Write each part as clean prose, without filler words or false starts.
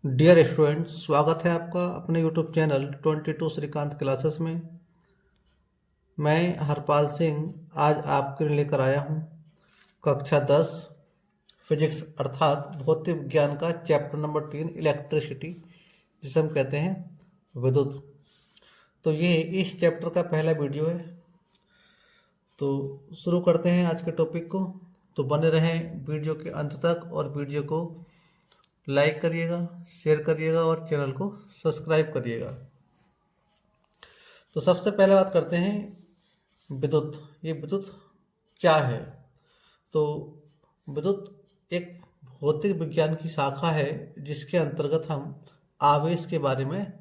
Dear student, स्वागत है आपका अपने यूट्यूब चैनल 22 श्रीकांत क्लासेस में। मैं हरपाल सिंह आज आपके लिए लेकर आया हूँ कक्षा 10 फिजिक्स अर्थात भौतिक विज्ञान का चैप्टर नंबर 3 इलेक्ट्रिसिटी, जिसे हम कहते हैं विद्युत। तो ये इस चैप्टर का पहला वीडियो है। तो शुरू करते हैं आज के टॉपिक को। तो बने रहें वीडियो के अंत तक और वीडियो को लाइक करिएगा, शेयर करिएगा और चैनल को सब्सक्राइब करिएगा। तो सबसे पहले बात करते हैं विद्युत। ये विद्युत क्या है? तो विद्युत एक भौतिक विज्ञान की शाखा है जिसके अंतर्गत हम आवेश के बारे में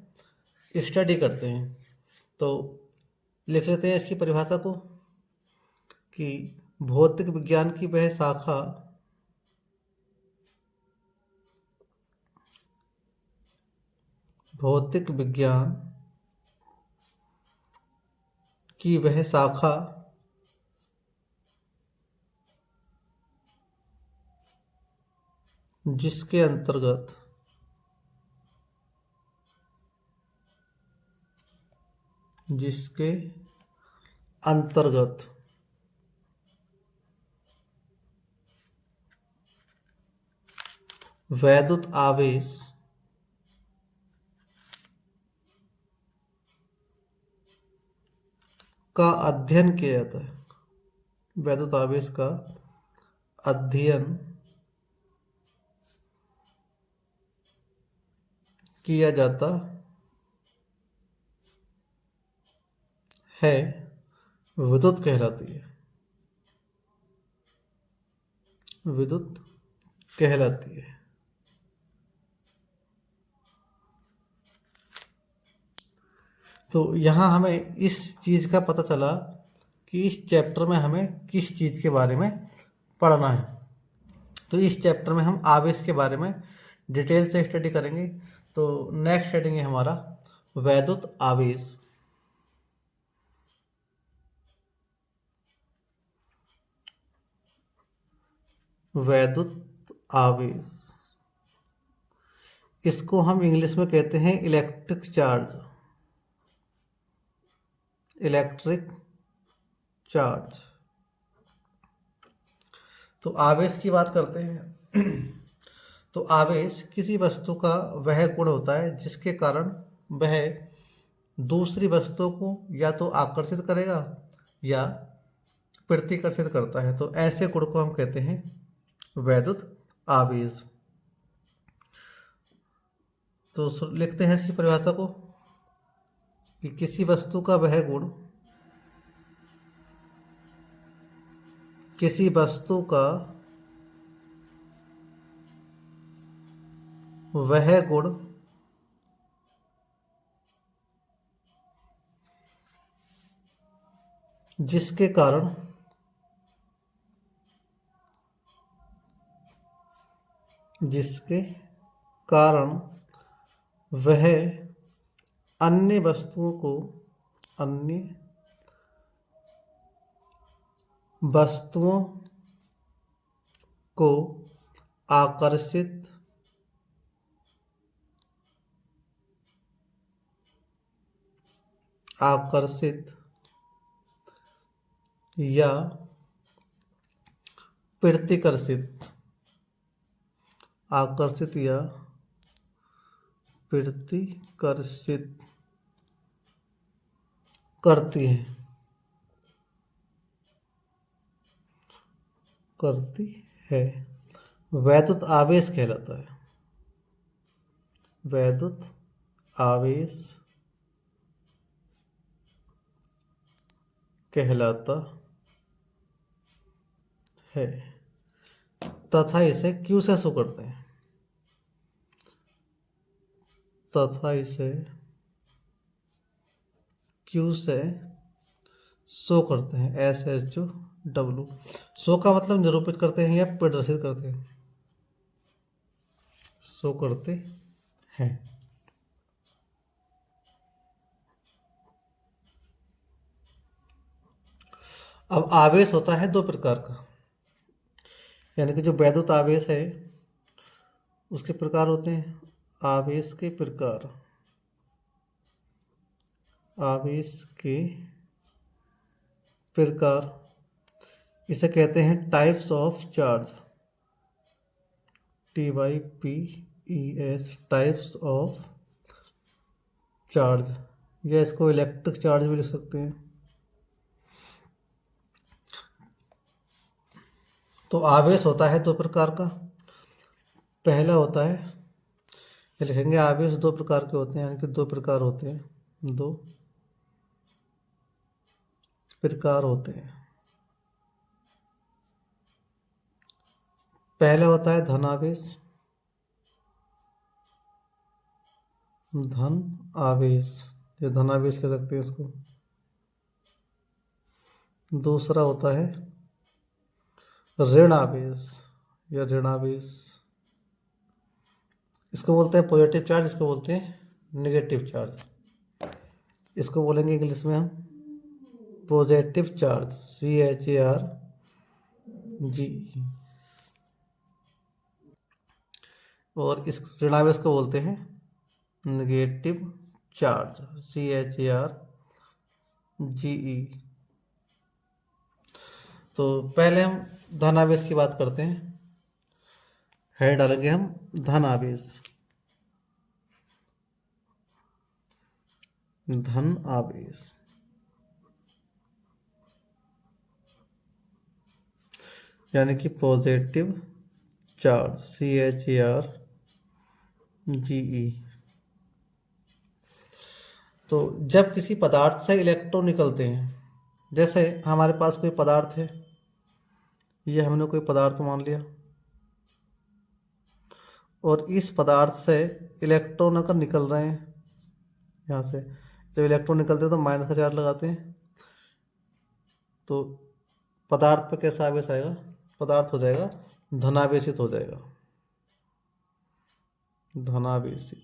स्टडी करते हैं। तो लिख लेते हैं इसकी परिभाषा को कि भौतिक विज्ञान की वह शाखा भौतिक विज्ञान की वह शाखा जिसके अंतर्गत वैद्युत आवेश का अध्ययन किया जाता है। वैद्युत आवेश का अध्ययन किया जाता है विद्युत कहलाती है। विद्युत कहलाती है। तो यहाँ हमें इस चीज़ का पता चला कि इस चैप्टर में हमें किस चीज़ के बारे में पढ़ना है। तो इस चैप्टर में हम आवेश के बारे में डिटेल से स्टडी करेंगे। तो नेक्स्ट हेडिंग है हमारा वैद्युत आवेश। वैद्युत आवेश, इसको हम इंग्लिश में कहते हैं इलेक्ट्रिक चार्ज। Electric charge. तो आवेश की बात करते हैं। तो आवेश किसी वस्तु का वह गुण होता है जिसके कारण वह दूसरी वस्तुओं को या तो आकर्षित करेगा या प्रतिकर्षित करता है। तो ऐसे गुण को हम कहते हैं वैद्युत आवेश। तो लिखते हैं इसकी परिभाषा को कि किसी वस्तु का वह गुण जिसके कारण वह अन्य वस्तुओं को आकर्षित या प्रतिकर्षित करती है वैद्युत आवेश कहलाता है। वैद्युत आवेश कहलाता है तथा इसे Q से शो करते हैं। SHW। शो का मतलब निरूपित करते हैं या प्रदर्शित करते हैं। शो करते हैं। अब आवेश होता है दो प्रकार का, यानी कि जो वैद्युत आवेश है उसके प्रकार होते हैं आवेश के प्रकार, आवेश के प्रकार, इसे कहते हैं types of charge, TYPES, types of charge, या इसको इलेक्ट्रिक चार्ज भी लिख सकते हैं। तो आवेश होता है दो प्रकार का। पहला होता है, ये लिखेंगे आवेश दो प्रकार के होते हैं, यानी कि दो प्रकार होते हैं, दो प्रकार होते हैं। पहला होता है धन आवेश, धन आवेश, ये धन आवेश कह सकते हैं इसको। दूसरा होता है ऋण आवेश या ऋण आवेश, इसको बोलते हैं पॉजिटिव चार्ज, इसको बोलते हैं नेगेटिव चार्ज। इसको बोलेंगे इंग्लिश में हम पॉजिटिव चार्ज, CHARG। और इस ऋणावेश को बोलते हैं नेगेटिव चार्ज, CHARGE। तो पहले हम धनावेश की बात करते हैं। है डालेंगे हम धन आवेश, धन आवेश, यानी कि पॉजिटिव चार्ज, CHARGE। तो जब किसी पदार्थ से इलेक्ट्रॉन निकलते हैं, जैसे हमारे पास कोई पदार्थ है, ये हमने कोई पदार्थ मान लिया, और इस पदार्थ से इलेक्ट्रॉन अगर निकल रहे हैं, यहाँ से जब इलेक्ट्रॉन निकलते हैं तो माइनस का चार्ज लगाते हैं, तो पदार्थ पर कैसा आवेश आएगा, पदार्थ हो जाएगा धनावेशित हो जाएगा, धनावेशित।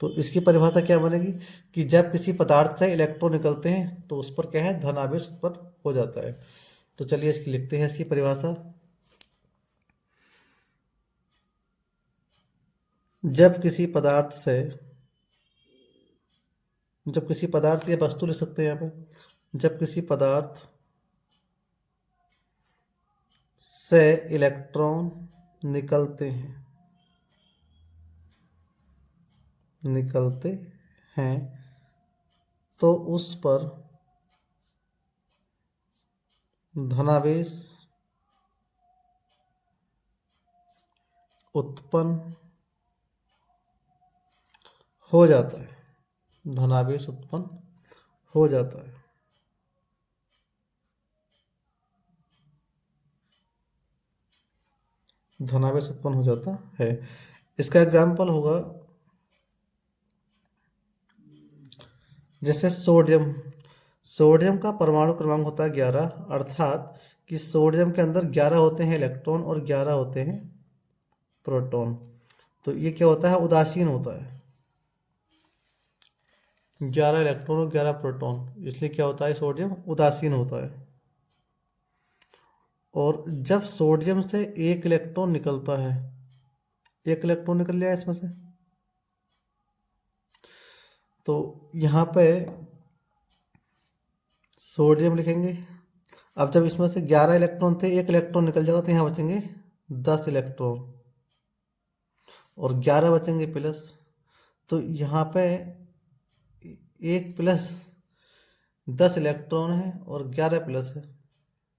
तो इसकी परिभाषा क्या बनेगी कि जब किसी पदार्थ से इलेक्ट्रॉन निकलते हैं तो उस पर क्या है, धनावेश उत्पन्न हो जाता है। तो चलिए इसकी लिखते हैं इसकी परिभाषा। जब किसी पदार्थ से, जब किसी पदार्थ या वस्तु लिख सकते हैं यहाँ पे, जब किसी पदार्थ से इलेक्ट्रॉन निकलते हैं, निकलते हैं, तो उस पर धनावेश उत्पन्न हो जाता है, धनावेश उत्पन्न हो जाता है। धनावेश उत्पन्न हो जाता है। इसका एग्जाम्पल होगा जैसे सोडियम, सोडियम का परमाणु क्रमांक होता है 11, अर्थात कि सोडियम के अंदर 11 होते हैं इलेक्ट्रॉन और 11 होते हैं प्रोटॉन। तो ये क्या होता है, उदासीन होता है, 11 इलेक्ट्रॉन और 11 प्रोटॉन, इसलिए क्या होता है, सोडियम उदासीन होता है। और जब सोडियम से एक इलेक्ट्रॉन निकलता है, एक इलेक्ट्रॉन निकल लिया इसमें से, तो यहाँ पे सोडियम लिखेंगे। अब जब इसमें से 11 इलेक्ट्रॉन थे, एक इलेक्ट्रॉन निकल जाएगा तो यहाँ बचेंगे 10 इलेक्ट्रॉन और 11 बचेंगे प्लस। तो यहाँ पे एक प्लस 10 इलेक्ट्रॉन है और 11 प्लस है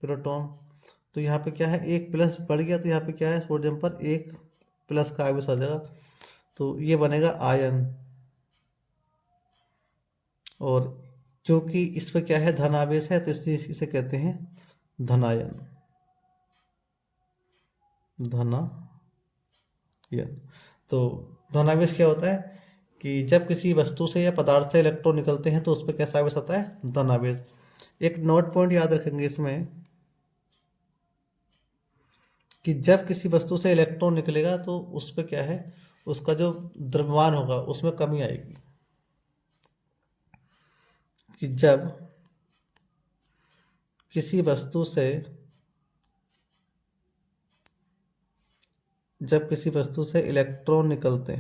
प्रोटॉन। तो यहाँ पे क्या है, एक प्लस बढ़ गया, तो यहाँ पे क्या है, सोडियम पर एक प्लस का आवेश आ जाएगा, तो ये बनेगा आयन। और क्योंकि इस पे क्या है, धन आवेश है, तो इसलिए इसे कहते हैं धनायन, धनायन। तो धनावेश क्या होता है कि जब किसी वस्तु से या पदार्थ से इलेक्ट्रॉन निकलते हैं तो उस पर कैसा आवेश आता है, धनावेश। एक नोट पॉइंट याद रखेंगे इसमें कि जब किसी वस्तु से इलेक्ट्रॉन निकलेगा तो उस पर क्या है, उसका जो द्रव्यमान होगा उसमें कमी आएगी। कि जब किसी वस्तु से जब किसी वस्तु से इलेक्ट्रॉन निकलते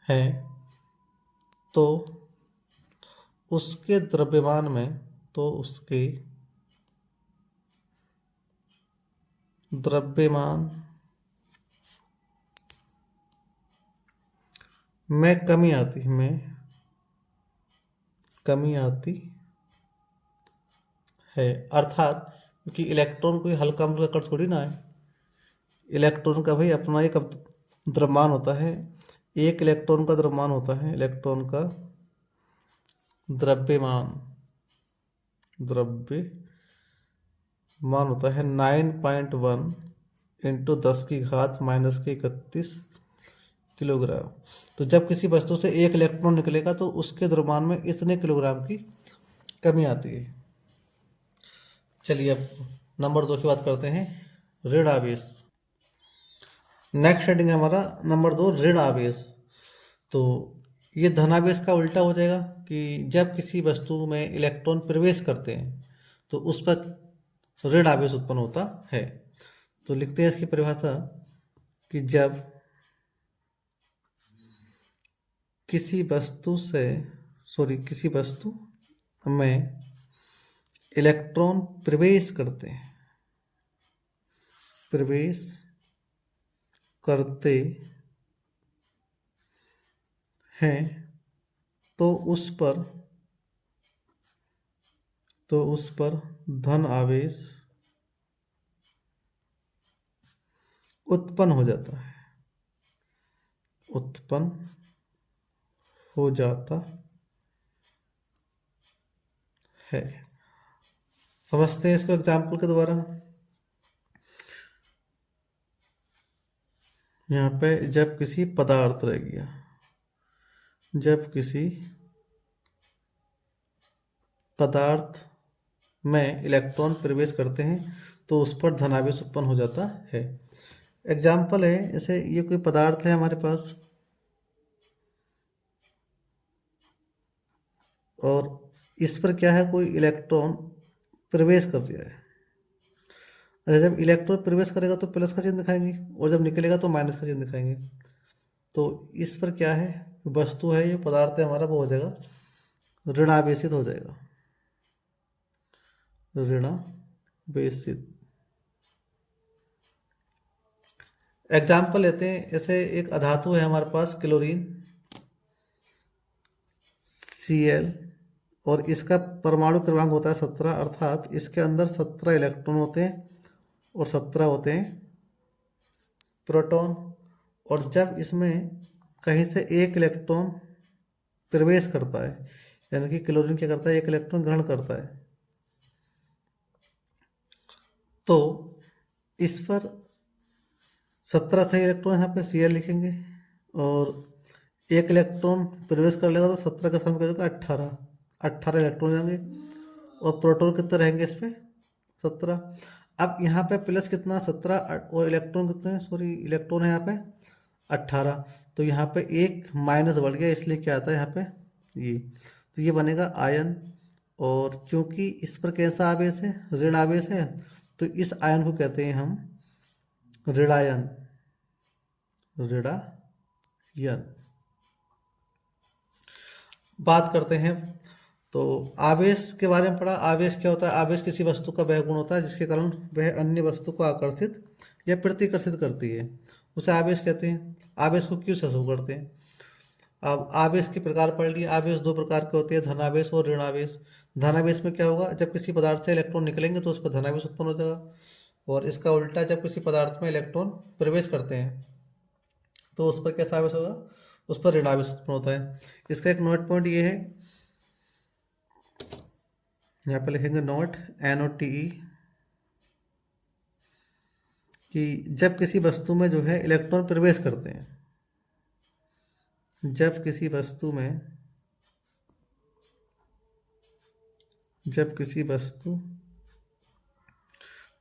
हैं, तो उसके द्रव्यमान में, तो उसके द्रव्यमान में कमी आती है। अर्थात क्योंकि इलेक्ट्रॉन कोई हल्का मुल्का कण थोड़ी ना है, इलेक्ट्रॉन का भाई अपना एक द्रव्यमान होता है। एक इलेक्ट्रॉन का द्रव्यमान होता है, इलेक्ट्रॉन का द्रव्यमान होता है 9.1 इंटू 10⁻⁻31 किलोग्राम। तो जब किसी वस्तु से एक इलेक्ट्रॉन निकलेगा तो उसके द्रव्यमान में इतने किलोग्राम की कमी आती है। चलिए अब नंबर 2 की बात करते हैं, ऋण आवेश। नेक्स्ट हेडिंग है हमारा नंबर 2, ऋण आवेश। तो ये धनावेश का उल्टा हो जाएगा कि जब किसी वस्तु में इलेक्ट्रॉन प्रवेश करते हैं तो उस पर ऋण आवेश उत्पन्न होता है। तो लिखते हैं इसकी परिभाषा कि जब किसी वस्तु में इलेक्ट्रॉन प्रवेश करते हैं तो उस पर धन आवेश उत्पन्न हो जाता है। समझते हैं इसको एग्जाम्पल के द्वारा। यहाँ पे जब किसी पदार्थ में इलेक्ट्रॉन प्रवेश करते हैं तो उस पर धनावेश उत्पन्न हो जाता है। एग्जाम्पल है, जैसे ये कोई पदार्थ है हमारे पास और इस पर क्या है, कोई इलेक्ट्रॉन प्रवेश कर दिया है। अच्छा, जब इलेक्ट्रॉन प्रवेश करेगा तो प्लस का चिन्ह दिखाएंगे और जब निकलेगा तो माइनस का चिन्ह दिखाएंगे। तो इस पर क्या है, वस्तु है, ये पदार्थ है हमारा, वो हो जाएगा ऋणावेशित हो जाएगा, ऋणावेशित। एग्जाम्पल लेते हैं, ऐसे एक अधातु है हमारे पास क्लोरीन Cl और इसका परमाणु क्रमांक होता है 17, अर्थात इसके अंदर 17 इलेक्ट्रॉन होते हैं और 17 होते हैं प्रोटॉन। और जब इसमें कहीं से एक इलेक्ट्रॉन प्रवेश करता है, यानी कि क्लोरीन क्या करता है, एक इलेक्ट्रॉन ग्रहण करता है, तो इस पर 17 थे इलेक्ट्रॉन, यहाँ पे Cl लिखेंगे और एक इलेक्ट्रॉन प्रवेश कर लेगा तो 17 का सम करेगा 18 इलेक्ट्रॉन जाएंगे और प्रोटॉन कितने रहेंगे इस पे 17। अब यहाँ पे प्लस कितना 17 और इलेक्ट्रॉन कितने, इलेक्ट्रॉन है यहाँ पे 18, तो यहाँ पे एक माइनस बढ़ गया, इसलिए क्या आता है यहाँ पे ये, तो ये बनेगा आयन। और क्योंकि इस पर कैसा आवेश है, ऋण आवेश है, तो इस आयन को कहते हैं हम ऋणायन। बात करते हैं, तो आवेश के बारे में पढ़ा। आवेश क्या होता है, आवेश किसी वस्तु का वह गुण होता है जिसके कारण वह अन्य वस्तु को आकर्षित या प्रतिकर्षित करती है, उसे आवेश कहते हैं। आवेश को क्यों से शुरू करते हैं। अब आवेश के प्रकार पढ़ लिए। आवेश दो प्रकार के होते हैं, धनावेश और ऋणावेश। धनावेश में क्या होगा, जब किसी पदार्थ से इलेक्ट्रॉन निकलेंगे तो उस पर धनावेश उत्पन्न हो जाएगा, और इसका उल्टा, जब किसी पदार्थ में इलेक्ट्रॉन प्रवेश करते हैं तो उस पर कैसा आवेश होगा, उस पर ऋणावेश उत्पन्न होता है। इसका एक नोट पॉइंट ये है, यहाँ पे लिखेंगे नोट NOTE, कि जब किसी वस्तु में जो है इलेक्ट्रॉन प्रवेश करते हैं, जब किसी वस्तु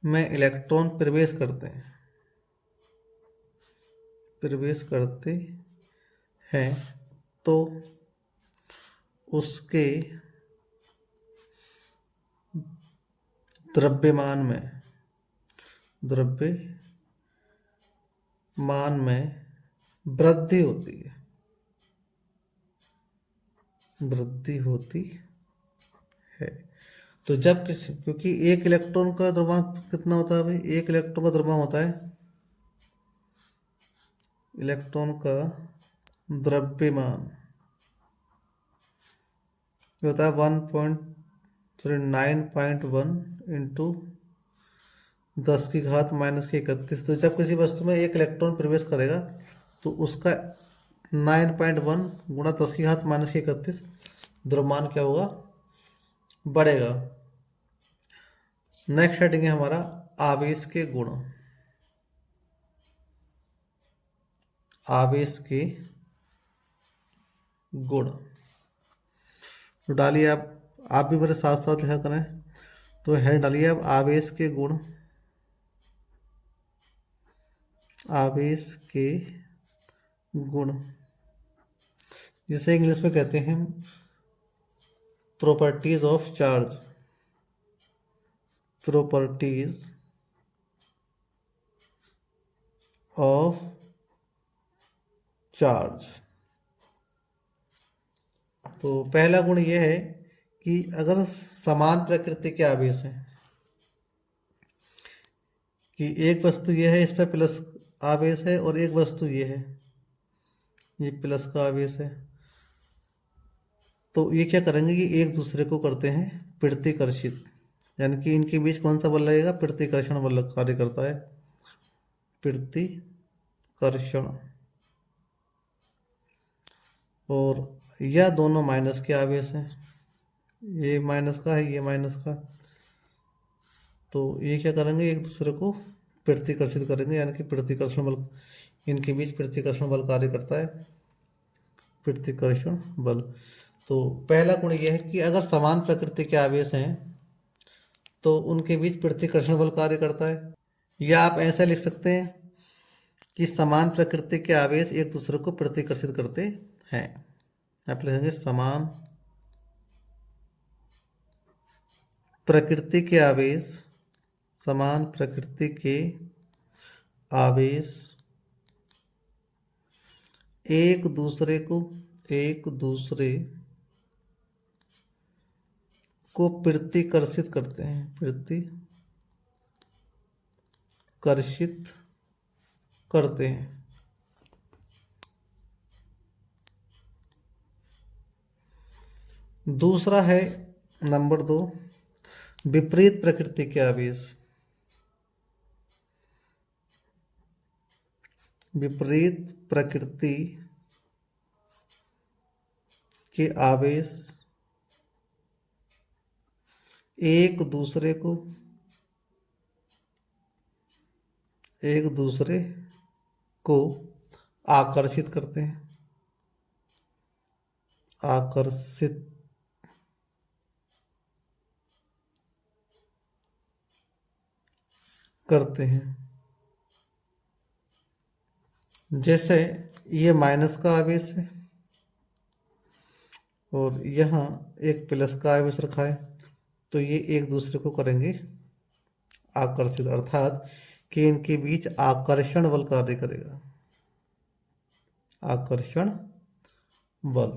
में इलेक्ट्रॉन प्रवेश करते हैं तो उसके द्रव्यमान में द्रव्यमान में वृद्धि होती है, वृद्धि होती है। तो जब किसी, क्योंकि एक इलेक्ट्रॉन का द्रव्यमान कितना होता है भाई, एक इलेक्ट्रॉन का द्रव्यमान होता है, इलेक्ट्रॉन का द्रव्यमान जो होता है 9.1 इंटू 10⁻⁻31। तो जब किसी वस्तु में एक इलेक्ट्रॉन प्रवेश करेगा तो उसका 9.1 गुणा 10⁻⁻31 द्रव्यमान क्या होगा, बढ़ेगा। नेक्स्ट हेडिंग है हमारा आवेश के गुण। आवेश के गुण तो डालिए आप भी मेरे साथ साथ लिखा करें। तो है डालिए अब आवेश के गुण, आवेश के गुण जिसे इंग्लिश में कहते हैं properties of charge, properties of charge. तो पहला गुण यह है कि अगर समान प्रकृति के आवेश हैं, कि एक वस्तु यह है, इस पर प्लस आवेश है, और एक वस्तु यह है, ये प्लस का आवेश है, तो ये क्या करेंगे कि एक दूसरे को करते हैं प्रतिकर्षित, यानी कि इनके बीच कौन सा बल लगेगा, प्रतिकर्षण बल कार्य करता है, प्रतिकर्षण। और यह दोनों माइनस के आवेश हैं, ये माइनस का है, ये माइनस का, तो ये क्या करेंगे, एक दूसरे को प्रतिकर्षित करेंगे, यानी कि प्रतिकर्षण बल, इनके बीच प्रतिकर्षण बल कार्य करता है, प्रतिकर्षण बल। तो पहला गुण यह है कि अगर समान प्रकृति के आवेश हैं तो उनके बीच प्रतिकर्षण बल कार्य करता है। या आप ऐसा लिख सकते हैं कि समान प्रकृति के आवेश एक दूसरे को प्रतिकर्षित करते हैं। आप लिखेंगे समान प्रकृति के आवेश, समान प्रकृति के आवेश एक दूसरे को प्रतिकर्षित करते हैं, प्रतिकर्षित करते हैं। दूसरा है नंबर 2, विपरीत प्रकृति के आवेश, विपरीत प्रकृति के आवेश एक दूसरे को आकर्षित करते हैं, आकर्षित करते हैं। जैसे ये माइनस का आवेश है और यहाँ एक प्लस का आवेश रखा है, तो ये एक दूसरे को करेंगे आकर्षित, अर्थात कि इनके बीच आकर्षण बल कार्य करेगा, आकर्षण बल।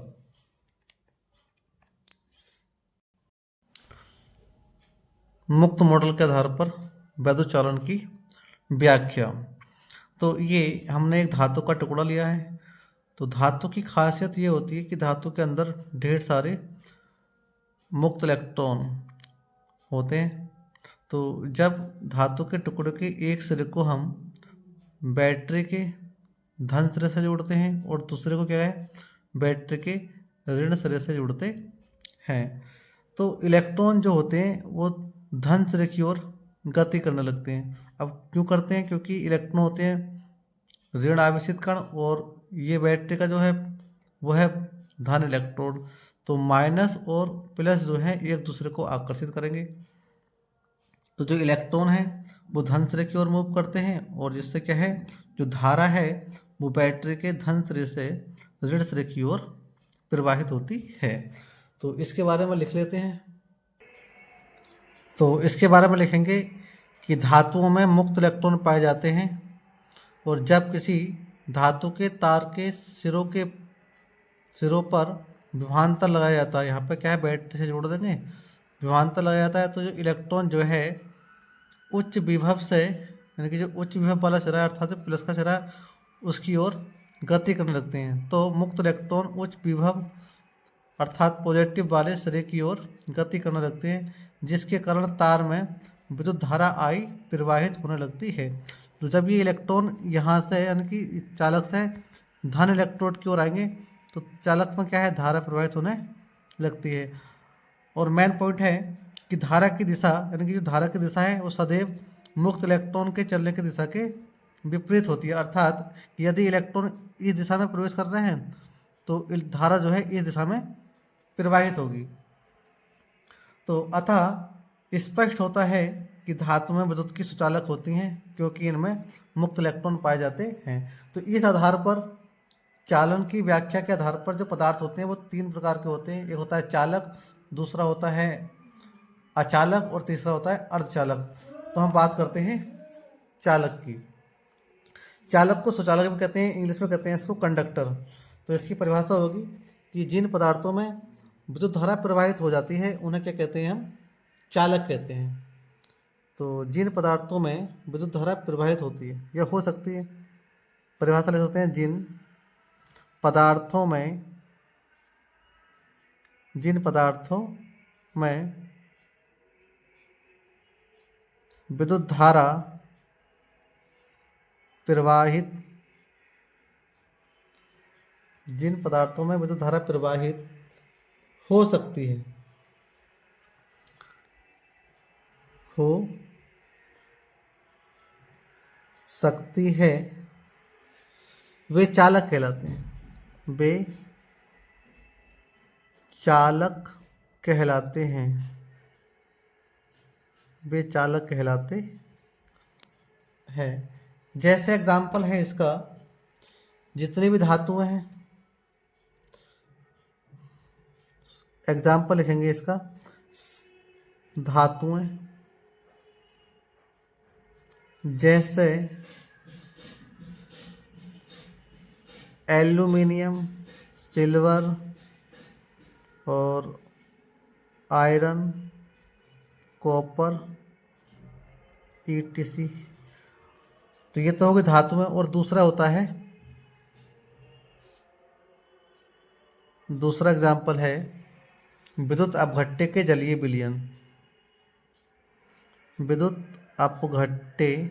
मुक्त मॉडल के आधार पर वैद्युत चालन की व्याख्या। तो ये हमने एक धातु का टुकड़ा लिया है। तो धातु की खासियत ये होती है कि धातु के अंदर ढेर सारे मुक्त इलेक्ट्रॉन होते हैं। तो जब धातु के टुकड़े के एक सिरे को हम बैटरी के धन सिरे से जोड़ते हैं और दूसरे को क्या है, बैटरी के ऋण सिरे से जोड़ते हैं, तो इलेक्ट्रॉन जो होते हैं वो धन सिरे की ओर गति करने लगते हैं। अब क्यों करते हैं, क्योंकि इलेक्ट्रॉन होते हैं ऋण आवेशित कण और ये बैटरी का जो है वो है धन इलेक्ट्रोड। तो माइनस और प्लस जो है एक दूसरे को आकर्षित करेंगे। तो जो इलेक्ट्रॉन है वो धन सिरे की ओर मूव करते हैं और जिससे क्या है, जो धारा है वो बैटरी के धन सिरे से ऋण सिरे की ओर प्रवाहित होती है। तो इसके बारे में लिख लेते हैं। तो इसके बारे में लिखेंगे कि धातुओं में मुक्त इलेक्ट्रॉन पाए जाते हैं, और जब किसी धातु के तार के सिरों पर विभवांतर लगाया जाता है, यहाँ पे क्या है, बैटरी से जोड़ देंगे, विभवांतर लगाया जाता है, तो जो इलेक्ट्रॉन जो है उच्च विभव से, यानी कि जो उच्च विभव वाला सिरा अर्थात प्लस का सिरा, उसकी ओर गति करने लगते हैं। तो मुक्त इलेक्ट्रॉन उच्च विभव अर्थात पॉजिटिव वाले सिरे की ओर गति करने लगते हैं, जिसके कारण तार में विद्युत धारा आई प्रवाहित होने लगती है। तो जब ये इलेक्ट्रॉन यहाँ से यानी कि चालक से धन इलेक्ट्रोड की ओर आएंगे, तो चालक में क्या है, धारा प्रवाहित होने लगती है। और मेन पॉइंट है कि धारा की दिशा, यानी कि जो धारा की दिशा है वो सदैव मुक्त इलेक्ट्रॉन के चलने की दिशा के विपरीत होती है। अर्थात यदि इलेक्ट्रॉन इस दिशा में प्रवेश कर रहे हैं तो धारा जो है इस दिशा में प्रवाहित होगी। तो अतः स्पष्ट होता है कि धातु में विद्युत की सुचालक होती हैं, क्योंकि इनमें मुक्त इलेक्ट्रॉन पाए जाते हैं। तो इस आधार पर चालन की व्याख्या के आधार पर जो पदार्थ होते हैं वो 3 प्रकार के होते हैं। एक होता है चालक, दूसरा होता है अचालक, और तीसरा होता है अर्धचालक। तो हम बात करते हैं चालक की। चालक को सुचालक भी कहते हैं, इंग्लिश में कहते हैं इसको कंडक्टर। तो इसकी परिभाषा होगी कि जिन पदार्थों में विद्युत धारा प्रवाहित हो जाती है उन्हें क्या कहते हैं, हम चालक कहते हैं। तो जिन पदार्थों में विद्युत धारा प्रवाहित होती है, यह हो सकती है, परिभाषा ले सकते हैं, जिन पदार्थों में विद्युत धारा प्रवाहित, जिन पदार्थों में विद्युत धारा प्रवाहित हो सकती है, वे चालक कहलाते हैं। वे चालक कहलाते हैं। वे चालक कहलाते हैं। जैसे एग्जाम्पल है इसका, जितनी भी धातुएं हैं, एग्जाम्पल लिखेंगे इसका, धातुएं जैसे एल्यूमिनियम, सिल्वर और आयरन, कॉपर, ईटीसी। तो ये तो होगी धातु में। और दूसरा होता है, दूसरा एग्जाम्पल है विद्युत अपघट्य के जलीय विलयन। विद्युत अपघट्य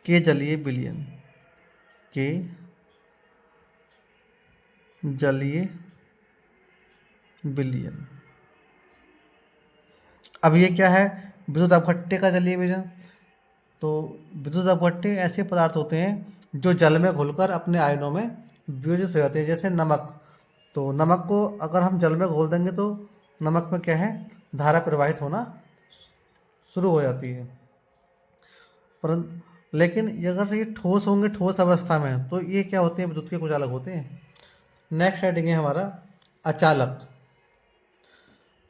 के जलीय विलयन, के जलीय विलयन। अब ये क्या है, विद्युत अपघट्य का जलीय विलयन। तो विद्युत अपघट्य ऐसे पदार्थ होते हैं जो जल में घुलकर अपने आयनों में वियोजित हो जाते हैं, जैसे नमक। तो नमक को अगर हम जल में घोल देंगे तो नमक में क्या है, धारा प्रवाहित होना शुरू हो जाती है। परंतु लेकिन अगर ये ठोस होंगे, ठोस अवस्था में, तो ये क्या होते हैं, विद्युत के कुछ अलग होते हैं। नेक्स्ट हेडिंग है हमारा अचालक।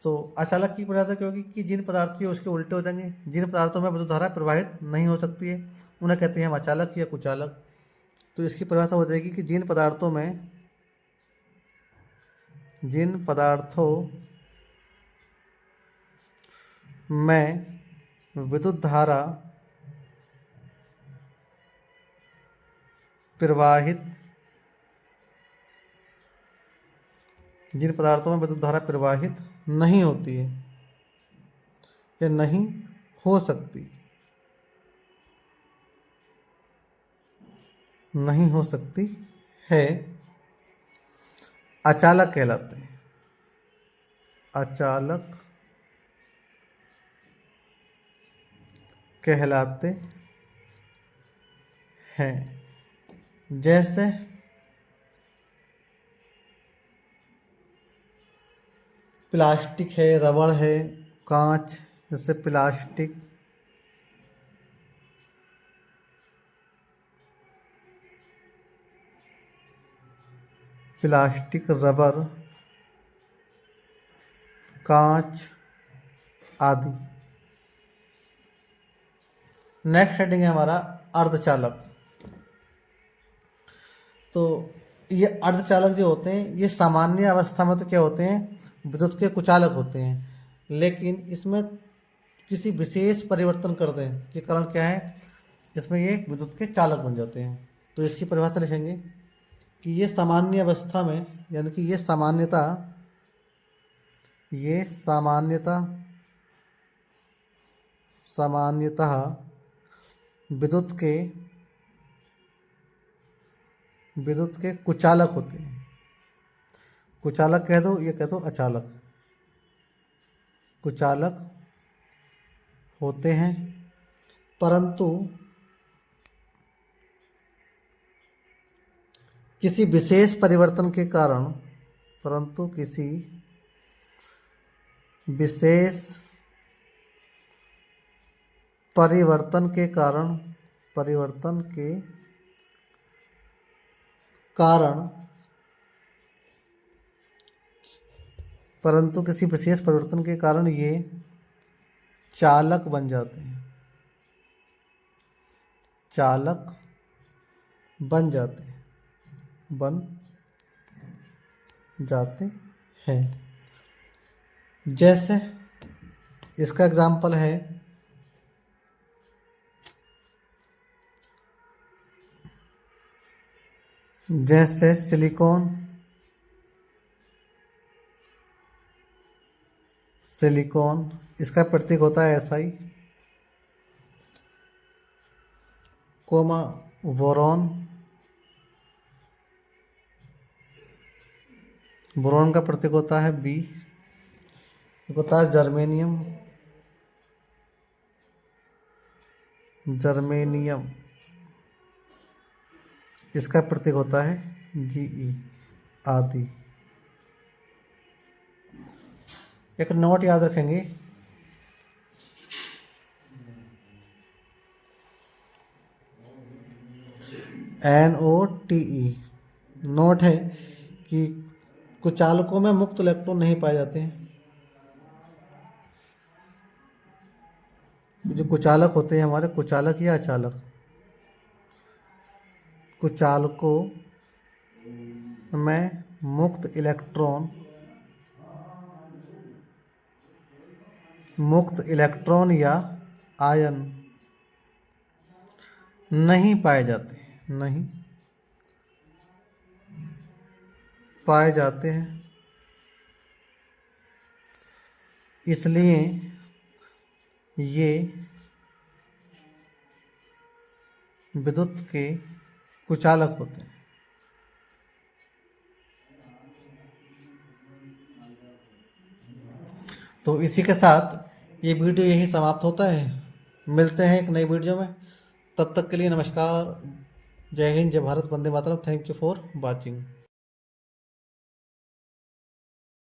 तो अचालक की परिभाषा क्या होगी कि जिन पदार्थ की उसके उल्टे हो जाएंगे, जिन पदार्थों में विद्युत धारा प्रवाहित नहीं हो सकती है, उन्हें कहते हैं हम अचालक या कुचालक। तो इसकी परिभाषा हो जाएगी कि जिन पदार्थों में विद्युत धारा प्रवाहित, जिन पदार्थों में विद्युत धारा प्रवाहित नहीं होती है या नहीं हो सकती, है, अचालक कहलाते हैं। अचालक कहलाते हैं। जैसे प्लास्टिक है, रबड़ है, कांच, जैसे प्लास्टिक, रबर, कांच, आदि। नेक्स्ट हेडिंग है हमारा अर्धचालक। तो ये अर्धचालक जो होते हैं ये सामान्य अवस्था में तो क्या होते हैं, विद्युत के कुचालक होते हैं, लेकिन इसमें किसी विशेष परिवर्तन कर दें के कारण क्या है, इसमें ये विद्युत के चालक बन जाते हैं। तो इसकी परिभाषा लिखेंगे कि ये सामान्य अवस्था में, यानी कि ये सामान्यतः विद्युत के कुचालक होते हैं। कुचालक कह दो, ये कह दो अचालक, कुचालक होते हैं, परंतु किसी विशेष परिवर्तन के कारण, परिवर्तन के कारण ये चालक बन जाते हैं, जैसे इसका एग्जाम्पल है जैसे सिलिकॉन, इसका प्रतीक होता है SI, कोमा बोरॉन का प्रतीक होता है B, एक होता है जर्मेनियम, इसका प्रतीक होता है GE आदि। एक नोट याद रखेंगे, NOTE नोट है कि कुचालकों में मुक्त इलेक्ट्रॉन नहीं पाए जाते हैं। जो कुचालक होते हैं हमारे, कुचालक या अचालक, कुचालकों में मुक्त इलेक्ट्रॉन या आयन नहीं पाए जाते हैं, इसलिए ये विद्युत के कुचालक होते हैं। तो इसी के साथ ये वीडियो यही समाप्त होता है। मिलते हैं एक नई वीडियो में, तब तक के लिए नमस्कार, जय हिंद, जय भारत, वंदे मातरम। Thank you for watching.